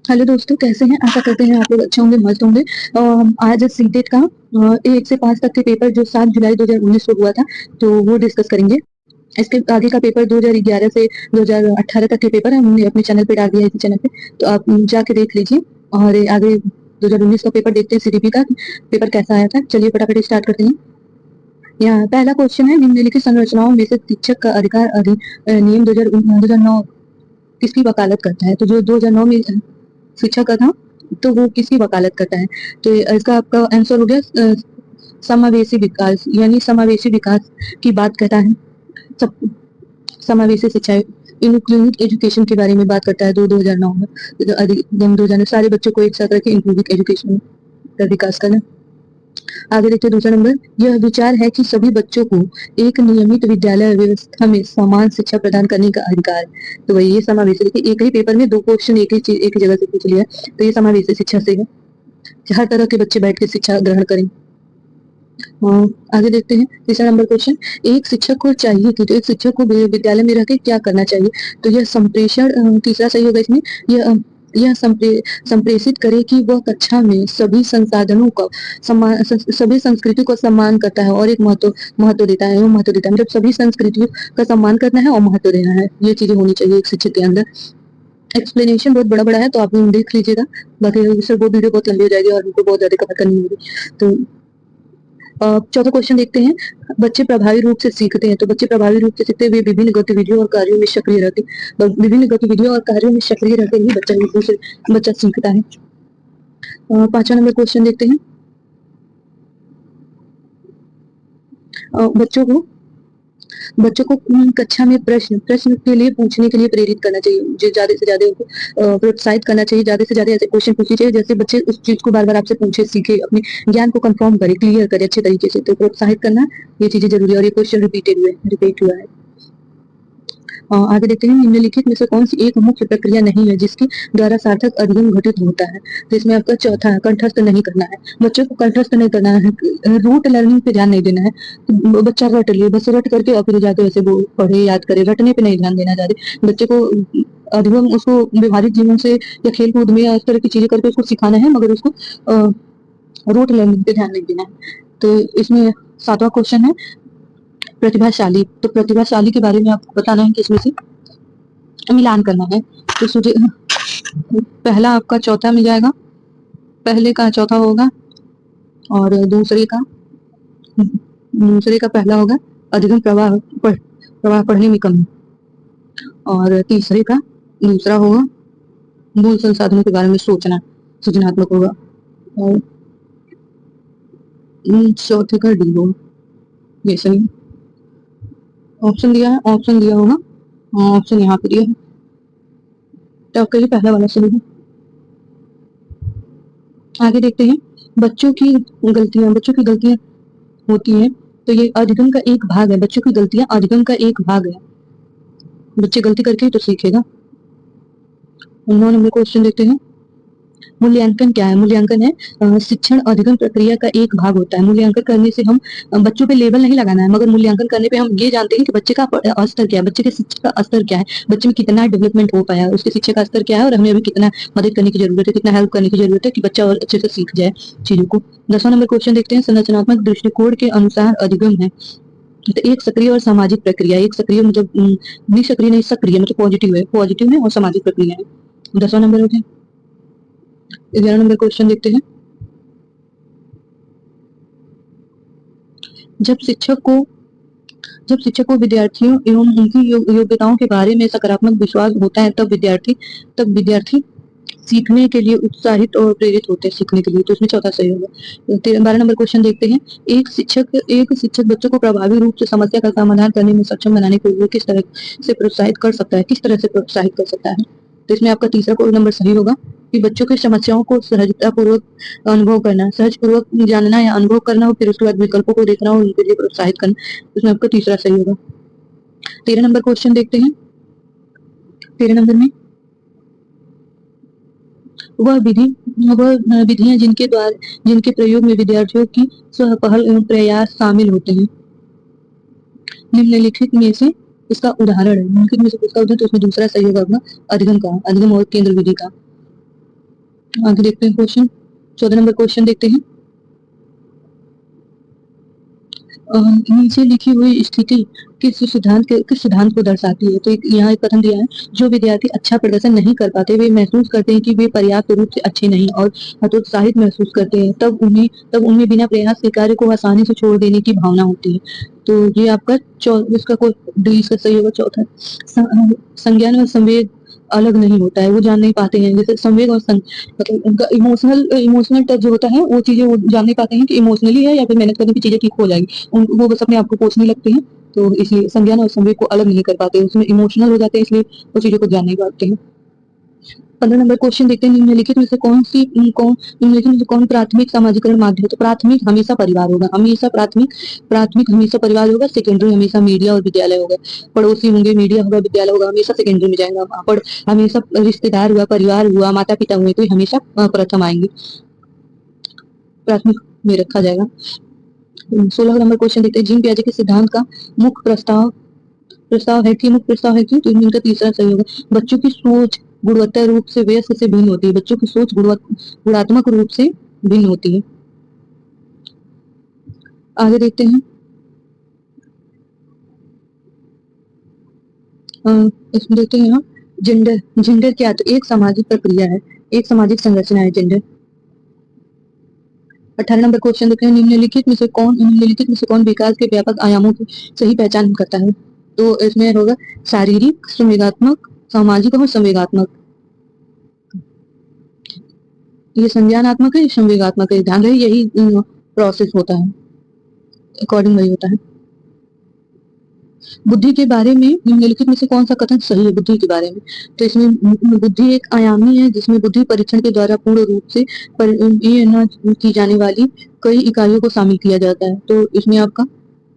Hello दोस्तों, कैसे हैं? आशा करते हैं आप लोग अच्छे होंगे, मस्त होंगे। आज सीटेट का 1 से 5 तक के पेपर जो 7 जुलाई 2019 को हुआ था, तो वो डिस्कस करेंगे। इसके आगे का पेपर 2011 से 2018 तक के पेपर हमने अपने चैनल पे डाल दिया है, इसी चैनल पे, तो आप जाके देख लीजिए। और आगे 2019 का पेपर देखते हैं, सीडीपी का पेपर कैसा आया था। चलिए फटाफट स्टार्ट करते हैं। यहाँ पहला क्वेश्चन है, निम्नलिखित संरचनाओं में से शिक्षक का अधिकार नियम 2009 किसकी वकालत करता है? तो जो 2009 में शिक्षा का था, तो वो किसकी वकालत करता है? तो इसका आपका आंसर हो गया समावेशी विकास, यानी समावेशी विकास की बात करता है। सब समावेशी शिक्षा, इंक्लूसिव एजुकेशन के बारे में बात करता है 2009 में। एकदम 2000 सारे बच्चों को एक साथ रखे, इंक्लूसिव एजुकेशन का विकास करना। आगे देखते हैं दूसरा नंबर। यह विचार है कि सभी बच्चों को एक नियमित विद्यालय व्यवस्था में समान शिक्षा प्रदान करने का अधिकार। तो वही ये समावेशी, देखिए एक ही पेपर में 2 क्वेश्चन एक ही जगह से पूछ लिया, तो ये समावेशी शिक्षा से है कि हर तरह के बच्चे बैठ के शिक्षा ग्रहण करें। आगे देखते हैं तीसरा नंबर क्वेश्चन। एक शिक्षक को चाहिए कि, तो एक शिक्षक को विद्यालय में रह के क्या करना चाहिए? तो यह संप्रेषण, तीसरा सही होगा इसमें। यह यह संप्रेषित करे कि वह कक्षा में सभी संसाधनों का सम्मान, सभी संस्कृति को सम्मान करता है और एक महत्व देता है, मतलब सभी संस्कृतियों का सम्मान करना है और महत्व देना है। ये चीजें होनी चाहिए एक शिक्षक के अंदर। एक्सप्लेनेशन बहुत बड़ा है, तो आप देख लीजिएगा, बाकी सर वो वीडियो बहुत लंबी हो जाएगी और उनको बहुत ज्यादा कवर करनी होगी। तो चौथा क्वेश्चन देखते हैं। बच्चे प्रभावी रूप से सीखते हैं, तो बच्चे प्रभावी रूप से सीखते हुए विभिन्न गतिविधियों और कार्यों में सक्रिय रहते, विभिन्न गतिविधियों और कार्यों में सक्रिय रहते ही बच्चा सीखता है। पांचवा नंबर क्वेश्चन देखते हैं। बच्चों को कक्षा में प्रश्न के लिए पूछने के लिए प्रेरित करना चाहिए, जो ज्यादा से ज्यादा उनको प्रोत्साहित करना चाहिए, ज्यादा से ज्यादा ऐसे क्वेश्चन पूछने चाहिए जैसे बच्चे उस चीज को बार बार आपसे पूछे, सीखे, अपने ज्ञान को कंफर्म करे, क्लियर करे अच्छे तरीके से। तो प्रोत्साहित करना, ये चीजें जरूरी है। और ये क्वेश्चन रिपीट हुआ है। आगे देखते हैं। निम्नलिखित में से कौन सी एक मुख्य प्रक्रिया नहीं है जिसके द्वारा सार्थक अधिगम घटित होता है? तो इसमें आपका चौथा है, कंठस्थ नहीं करना है। बच्चों को कंठस्थ नहीं करना है, रूट लर्निंग पे ध्यान नहीं देना है। तो बच्चा रट लिए, बस रट करके और फिर जाके वैसे वो पढ़े याद करे, रटने पे नहीं ध्यान देना ज्यादा। बच्चे को अधिगम उसको व्यवहारिक जीवन से या खेल कूद में या इस तरह की चीजें करके उसको सिखाना है, मगर उसको रूट लर्निंग पे ध्यान नहीं देना है। तो इसमें सातवां क्वेश्चन है प्रतिभाशाली। तो प्रतिभाशाली के बारे में आपको बताना है कि इसमें से मिलान करना है। तो सूर्य पहला आपका चौथा मिल जाएगा, पहले का चौथा होगा, और दूसरे का पहला होगा अधिगम प्रवाह पढ़ने में कमी, और तीसरे का दूसरा होगा मूल संसाधनों के बारे में सोचना, सृजनात्मक होगा, और चौथे का डी होगा। ये सही ऑप्शन दिया है, ऑप्शन दिया होगा, ऑप्शन यहाँ पे दिया है, तो आपका ये पहला वाला सही है। आगे देखते हैं। बच्चों की गलतियां होती हैं, तो ये अधिगम का एक भाग है। बच्चों की गलतियां अधिगम का एक भाग है, बच्चे गलती करके ही तो सीखेगा। 9 नंबर क्वेश्चन देखते हैं। मूल्यांकन क्या है? मूल्यांकन है शिक्षण अधिगम प्रक्रिया का एक भाग होता है। मूल्यांकन करने से हम बच्चों पे लेबल नहीं लगाना है, मगर मूल्यांकन करने पे हम ये जानते हैं कि बच्चे का स्तर क्या है, बच्चे के शिक्षा का स्तर क्या है, बच्चे में कितना डेवलपमेंट हो पाया, उसके शिक्षा का स्तर क्या है, और हमें अभी कितना मदद करने की जरूरत है, कितना हेल्प करने की जरूरत है कि बच्चा और अच्छे से सीख जाए चीजों को। 10वां नंबर क्वेश्चन देखते हैं। संरचनात्मक दृष्टिकोण के अनुसार अधिगम है, तो एक सक्रिय और सामाजिक प्रक्रिया। एक सक्रिय मतलब निष्क्रिय नहीं, सक्रिय मतलब पॉजिटिव है और सामाजिक प्रक्रिया है। 10वां नंबर हो गया। 11 नंबर क्वेश्चन देखते हैं। जब शिक्षक को विद्यार्थियों एवं उनकी योग्यताओं के बारे में सकारात्मक विश्वास होता है, तब विद्यार्थी सीखने के लिए उत्साहित और प्रेरित होते हैं सीखने के लिए। तो इसमें चौथा सही होगा। 12 नंबर क्वेश्चन देखते हैं। एक शिक्षक बच्चों को प्रभावी रूप से समस्या का समाधान करने में सक्षम बनाने के लिए किस तरह से प्रोत्साहित कर सकता है? तो इसमें आपका तीसरा कोड नंबर सही होगा कि बच्चों की समस्याओं को सहजता पूर्वक अनुभव करना, सहज पूर्वक जानना या अनुभव करना, और फिर उसके बाद विकल्पों को देखना और उनके लिए प्रोत्साहित करना। इसमें आपका तीसरा सही होगा। 13 नंबर क्वेश्चन देखते हैं। 13 नंबर में वह विधियां जिनके प्रयोग में विद्यार्थियों की स्व पहल एवं प्रयास शामिल होते हैं। निम्नलिखित में से इसका उदाहरण है, निम्नलिखित में से इसका उदाहरण, तो उसमें दूसरा सही होगा अपना अधिगम और केंद्र विधि का। आगे देखते हैं क्वेश्चन, 14 नंबर क्वेश्चन देखते हैं। नीचे लिखी हुई स्थिति किस सिद्धांत को दर्शाती है? तो यहाँ एक कथन दिया है, जो विद्यार्थी अच्छा प्रदर्शन नहीं कर पाते, वे महसूस करते हैं कि वे पर्याप्त रूप से अच्छे नहीं और हतोत्साहित महसूस करते हैं, तब उनमें बिना प्रयास के कार्य को आसानी से छोड़ देने की भावना होती है। तो ये आपका इसका कोई डी इसका सही होगा चौथा। संज्ञान और संवेग अलग नहीं होता है, वो जान नहीं पाते हैं। जैसे संवेग और मतलब उनका इमोशनल टच जो होता है, वो चीजें वो जान नहीं पाते हैं कि इमोशनली है या फिर मेहनत करने की चीजें ठीक हो जाएगी। वो बस अपने आप को कोसने लगते हैं, तो इसलिए संज्ञान और संवेग को अलग नहीं कर पाते, उसमें इमोशनल हो जाते हैं, इसलिए वो चीजों को जान नहीं पाते हैं। 15 नंबर क्वेश्चन देखते हैं, निम्नलिखित में से कौन प्राथमिक सामाजिकरण माध्यम है? तो प्राथमिक हमेशा परिवार होगा, हमेशा प्राथमिक हमेशा परिवार होगा, सेकेंडरी हमेशा मीडिया और विद्यालय होगा, पड़ोसी होंगे, मीडिया होगा, विद्यालय होगा, हमेशा सेकेंडरी में जाएगा। पर हमेशा रिश्तेदार हुआ, परिवार हुआ, माता पिता हुए, तो हमेशा प्रथम आएंगे, प्राथमिक में रखा जाएगा। 16 नंबर क्वेश्चन देखते हैं, जीन पियाजे के सिद्धांत का मुख्य प्रस्ताव है कि तो इनका तीसरा सही होगा। बच्चों की सोच गुणवत्ता रूप से वयस्क से भिन्न होती है, बच्चों की सोच गुणात्मक रूप से भिन्न होती है। आगे देखते हैं, इसमें देखते हैं यहाँ जेंडर क्या है? तो एक सामाजिक प्रक्रिया है, एक सामाजिक संरचना है जेंडर। 18 नंबर क्वेश्चन देखते हैं, निम्नलिखित में से कौन विकास के व्यापक आयामों की सही पहचान करता है? तो इसमें होगा शारीरिक, संवेगात्मक, सामाजिक और संवेगात्मक। ये संज्ञानात्मक है, संवेगात्मक है, ध्यान रहे यही प्रोसेस होता है, अकॉर्डिंग वही होता है। बुद्धि के बारे में निम्नलिखित में से कौन सा कथन सही है बुद्धि के बारे में? तो इसमें बुद्धि एक आयामी है, जिसमें बुद्धि परीक्षण के द्वारा पूर्ण रूप से ये न की जाने वाली कई इकाइयों को शामिल किया जाता है। तो इसमें आपका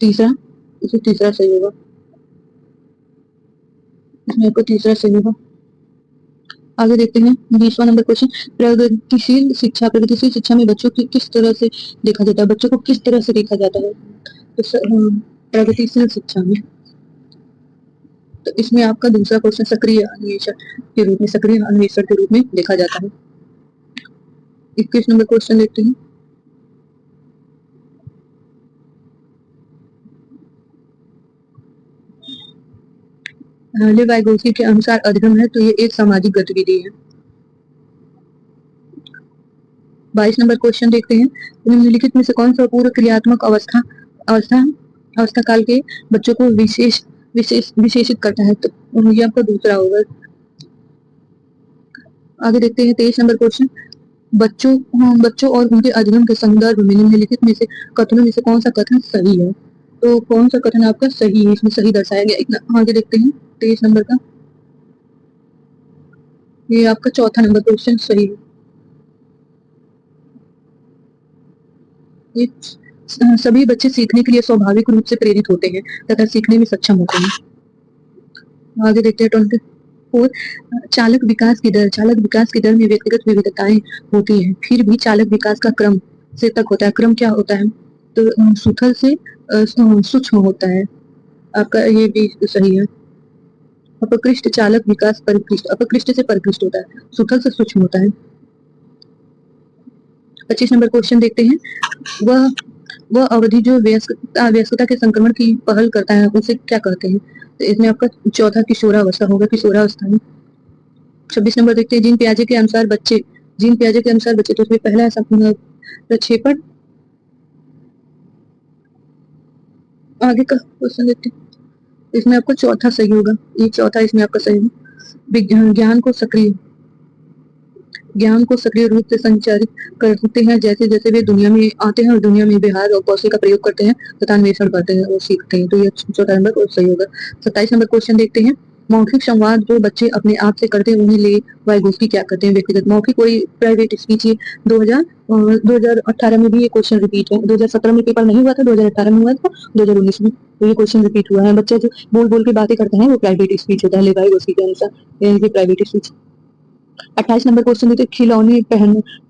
तीसरा सही होगा, इसमें आपको तीसरा सही होगा। आगे देखते हैं 20वां नंबर क्वेश्चन, प्रगतिशील शिक्षा में बच्चों की किस तरह से देखा जाता है? बच्चों को किस तरह से देखा जाता है? तो प्रगतिशील शिक्षा में, तो इसमें आपका दूसरा क्वेश्चन सक्रिय अन्वेषण के रूप में देखा जाता है। 21 नंबर क्वेश्चन देखते हैं, लेव वाइगोत्स्की के अनुसार अधिगम है, तो ये एक सामाजिक गतिविधि है। 22 नंबर क्वेश्चन देखते हैं, निम्नलिखित में से कौन सा पूर्व क्रियात्मक अवस्था काल के बच्चों को विशेषित करता है? तो ये आपका दूसरा होगा। आगे देखते हैं 23 नंबर क्वेश्चन, बच्चों और उनके अधिगम के संदर्भ में निम्नलिखित में से कथनों में से कौन सा कथन सही है? तो कौन सा कथन आपका सही है, इसमें सही दर्शाया गया? इतना आगे देखते हैं 23 नंबर का, ये आपका चौथा नंबर क्वेश्चन सही है। ये सभी बच्चे सीखने के लिए स्वाभाविक रूप से प्रेरित होते हैं तथा सीखने में सक्षम होते हैं। आगे देखते हैं 24, चालक विकास की दर में व्यक्तिगत विविधताएं होती हैं, फिर भी चालक विकास का क्रम से तक होता है। क्रम क्या होता है? तो सूथल से सूक्ष्म होता है, आपका ये भी सही है। अपकृष्ट चालक विकास अपकृष्ट से परिकृष्ट होता है, सूथल से सूक्ष्म होता है। 25 नंबर क्वेश्चन देखते हैं, वह अवधि जो वयस्कता के संक्रमण की पहल करता है उसे क्या कहते हैं? तो इसमें आपका चौथा किशोरावस्था होगा, किशोरावस्था में। 26 नंबर देखते हैं, जीन पियाजे के अनुसार बच्चे, तो इसमें पहला प्रक्षेपण, आगे का क्वेश्चन देखते हैं, इसमें आपको चौथा सही होगा, ये चौथा इसमें आपका सही है। ज्ञान को सक्रिय रूप से संचारित करते हैं, जैसे जैसे वे दुनिया में आते हैं और दुनिया में व्यवहार और कौशल का प्रयोग करते हैं तथा अन्वेषण करते हैं और सीखते हैं, तो ये चौथा नंबर और सही होगा। 27 नंबर क्वेश्चन देखते हैं, मौखिक संवाद जो बच्चे अपने आप से करते हैं उन्हें ले वाइगोत्स्की क्या कहते हैं? व्यक्तिगत मौखिक कोई प्राइवेट स्पीच। 2018 में भी ये क्वेश्चन रिपीट है, 2017 में पेपर नहीं हुआ था, 2018 में हुआ था, 2019 में, तो ये क्वेश्चन रिपीट हुआ है। बच्चे जो बोल बोल के बातें करते हैं वो प्राइवेट स्पीच होता है, ले वाइगोत्स्की के अनुसार, प्राइवेट स्पीच। 28 नंबर क्वेश्चन देते हैं, खिलौने,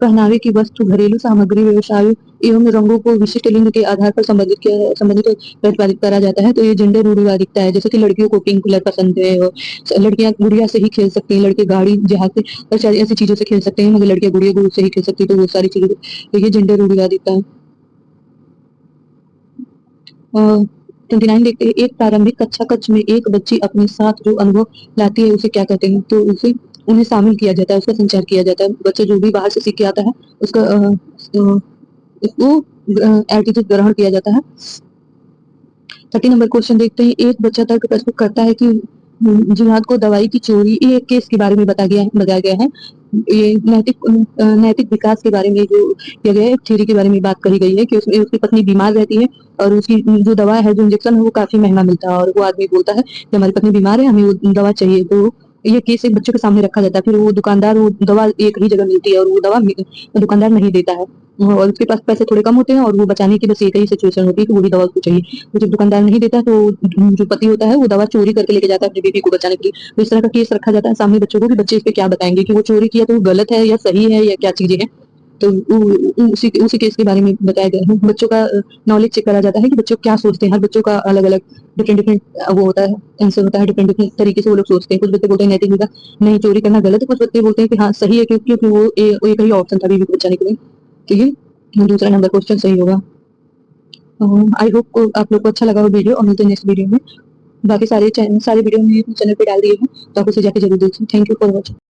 पहनावे की वस्तु, घरेलू सामग्री, व्यवसाय एवं रंगों को विशिष्ट लिंग के आधार पर संबंधित प्रतिपादित करा जाता है। तो ये जेंडर रूढ़िवादिता है, जैसे कि लड़कियों को पिंक कलर पसंद है और लड़कियां गुड़िया से ही खेल सकती हैं, लड़के गाड़ी जहाज से और सारी ऐसी चीजों से खेल सकते हैं, मगर लड़कियां गुड़िया गुड़ से ही खेल सकती है। तो वो सारी चीजें, तो ये जेंडर रूढ़िवादिता है। 29 देखते हैं, एक प्रारंभिक कक्षा कक्ष में एक बच्ची अपने साथ जो अनुभव लाती है उसे क्या कहते हैं? तो उसे उन्हें शामिल किया जाता है, उसका संचार किया जाता है। बच्चा जो भी बाहर से सीख के आता है उसका उसको एटीट्यूड ग्रहण किया जाता है। 30 नंबर क्वेश्चन देखते हैं, एक बच्चा तर्क प्रस्तुत करता है कि जिहाद को दवाई की चोरी, ये एक केस के बारे में बताया गया है। ये नैतिक विकास के बारे में जो किया गया है, थ्योरी के बारे में बात कही गई है कि उसमें उसकी पत्नी बीमार रहती है और उसकी जो दवा है, जो इंजेक्शन है, वो काफी महंगा मिलता है और वो आदमी बोलता है कि हमारी पत्नी बीमार है, हमें वो दवा चाहिए। तो ये केस एक बच्चों के सामने रखा जाता है, फिर वो दुकानदार, वो दवा एक ही जगह मिलती है और वो दवा दुकानदार नहीं देता है और उसके पास पैसे थोड़े कम होते हैं और वो बचाने की बस एक ही सिचुएशन होती है कि वो भी दवा उसको चाहिए। तो जब दुकानदार नहीं देता तो जो पति होता है वो दवा चोरी करके लेके जाता है अपनी बीवी को बचाने के लिए। तो इस तरह का केस रखा जाता है सामने बच्चों को कि बच्चे इस पे क्या बताएंगे कि वो चोरी किया तो वो गलत है या सही है या क्या चीजें हैं। तो उसी केस के बारे में बताया गया है। बच्चों का नॉलेज चेक करा जाता है कि बच्चों क्या सोचते हैं, हर बच्चों का अलग अलग डिफरेंट डिफरेंट वो होता है, आंसर होता है, डिफरेंट डिफरेंट तरीके से वो लोग सोचते हैं। कुछ बच्चे बोलते हैं नैतिक विकास, नहीं चोरी करना गलत है, कुछ बच्चे बोलते हैं कि हाँ सही है क्योंकि वो एक ही ऑप्शन था बीवी को बचाने के लिए। तो ये दूसरा नंबर क्वेश्चन सही होगा। आई होप आप लोग को अच्छा लगा हो वीडियो और मिलते हैं नेक्स्ट वीडियो में। बाकी सारे वीडियो मैंने चैनल पे डाल दिए हैं, तो आप उसे जाके जरूर देखिए। Thank you for watching.